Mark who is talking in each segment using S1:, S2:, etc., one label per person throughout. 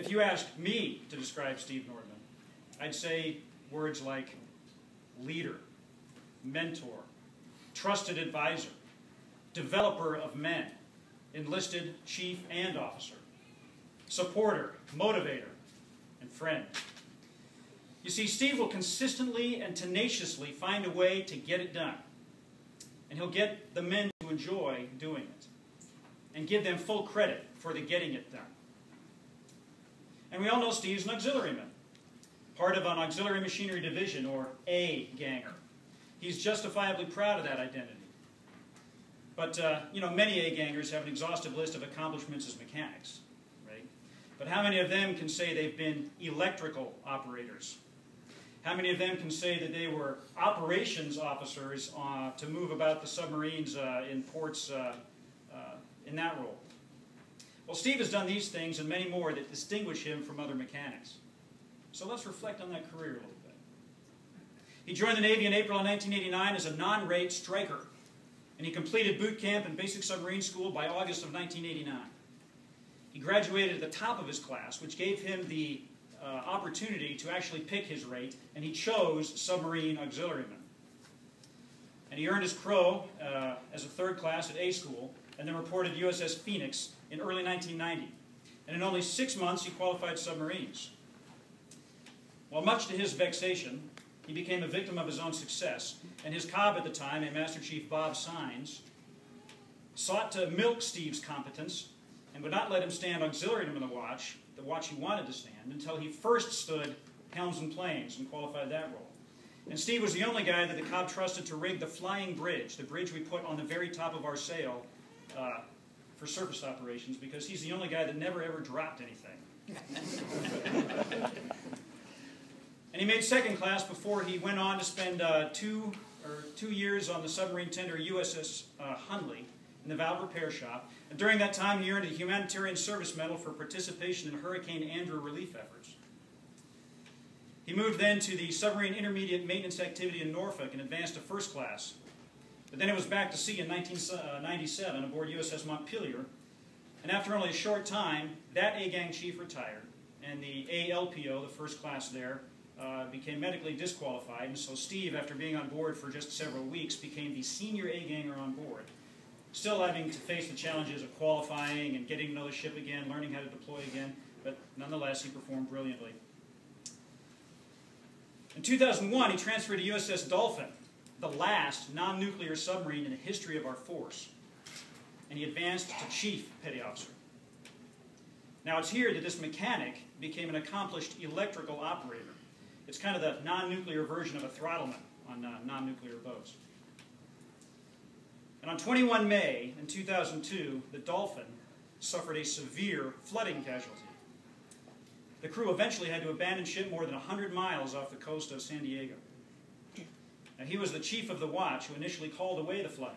S1: if you asked me to describe Steve Nordman, I'd say words like leader, mentor, trusted advisor, developer of men, enlisted chief and officer, supporter, motivator, and friend. You see, Steve will consistently and tenaciously find a way to get it done. And he'll get the men to enjoy doing it and give them full credit for the getting it done. And we all know Steve's an auxiliaryman, part of an auxiliary machinery division, or A-ganger. He's justifiably proud of that identity. But, you know, many A-gangers have an exhaustive list of accomplishments as mechanics, right? But how many of them can say they've been electrical operators? How many of them can say that they were operations officers to move about the submarines in ports in that role? Well, Steve has done these things and many more that distinguish him from other mechanics. So let's reflect on that career a little bit. He joined the Navy in April of 1989 as a non-rate striker, and he completed boot camp and basic submarine school by August of 1989. He graduated at the top of his class, which gave him the opportunity to actually pick his rate, and he chose submarine auxiliaryman. And he earned his crow as a third class at A school, and then reported USS Phoenix in early 1990. And in only 6 months, he qualified submarines. Well, much to his vexation, he became a victim of his own success, and his cob at the time, a Master Chief Bob Sines, sought to milk Steve's competence and would not let him stand auxiliaryman in the watch he wanted to stand, until he first stood helms and planes and qualified that role. And Steve was the only guy that the cob trusted to rig the flying bridge, the bridge we put on the very top of our sail for surface operations, because he's the only guy that never ever dropped anything. And he made second class before he went on to spend 2 years on the submarine tender USS Hundley in the valve repair shop. And during that time, he earned a Humanitarian Service Medal for participation in Hurricane Andrew relief efforts. He moved then to the Submarine Intermediate Maintenance Activity in Norfolk and advanced to first class. But then it was back to sea in 1997 aboard USS Montpelier. And after only a short time, that A-gang chief retired, and the ALPO, the first class there, became medically disqualified. And so Steve, after being on board for just several weeks, became the senior A-ganger on board, still having to face the challenges of qualifying and getting to know the ship again, learning how to deploy again, but nonetheless, he performed brilliantly. In 2001, he transferred to USS Dolphin, the last non-nuclear submarine in the history of our force, and he advanced to Chief Petty Officer. Now, it's here that this mechanic became an accomplished electrical operator. It's kind of the non-nuclear version of a throttleman on non-nuclear boats. And on 21 May in 2002, the Dolphin suffered a severe flooding casualty. The crew eventually had to abandon ship more than 100 miles off the coast of San Diego. Now, he was the chief of the watch who initially called away the flooding.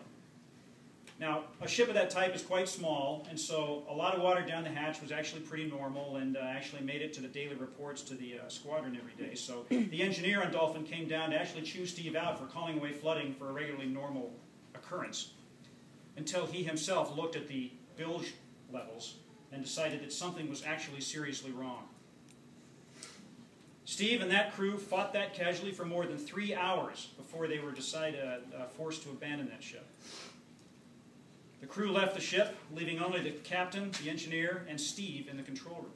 S1: Now, a ship of that type is quite small, and so a lot of water down the hatch was actually pretty normal and actually made it to the daily reports to the squadron every day. So the engineer on Dolphin came down to actually chew Steve out for calling away flooding for a regularly normal occurrence, until he himself looked at the bilge levels and decided that something was actually seriously wrong. Steve and that crew fought that casualty for more than 3 hours before they were forced to abandon that ship. The crew left the ship, leaving only the captain, the engineer, and Steve in the control room.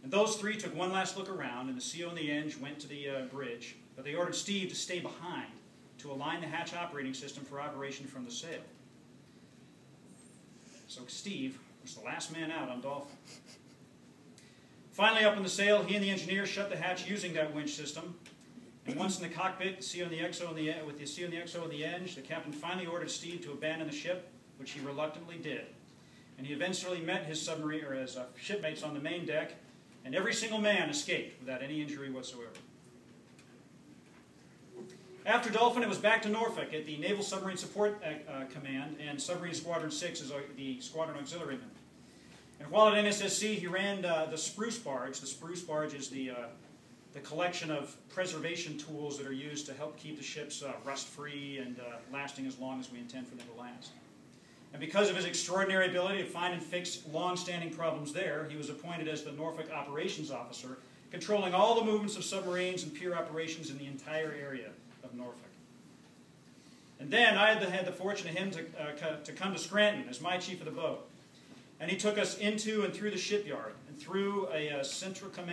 S1: And those three took one last look around, and the CO and the eng went to the bridge, but they ordered Steve to stay behind to align the hatch operating system for operation from the sail. So Steve was the last man out on Dolphin. Finally, up in the sail, he and the engineer shut the hatch using that winch system. And once in the cockpit, with the CO and the XO and the eng, the captain finally ordered Steve to abandon the ship, which he reluctantly did. And he eventually met his submarine or his shipmates on the main deck, and every single man escaped without any injury whatsoever. After Dolphin, it was back to Norfolk at the Naval Submarine Support Command, and Submarine Squadron 6 is the squadron auxiliaryman. And while at NSSC, he ran the spruce barge. The spruce barge is the collection of preservation tools that are used to help keep the ships rust-free and lasting as long as we intend for them to last. And because of his extraordinary ability to find and fix long-standing problems there, he was appointed as the Norfolk Operations Officer, controlling all the movements of submarines and pier operations in the entire area of Norfolk. And then I had the fortune of him to come to Scranton as my chief of the boat. And he took us into and through the shipyard and through a central command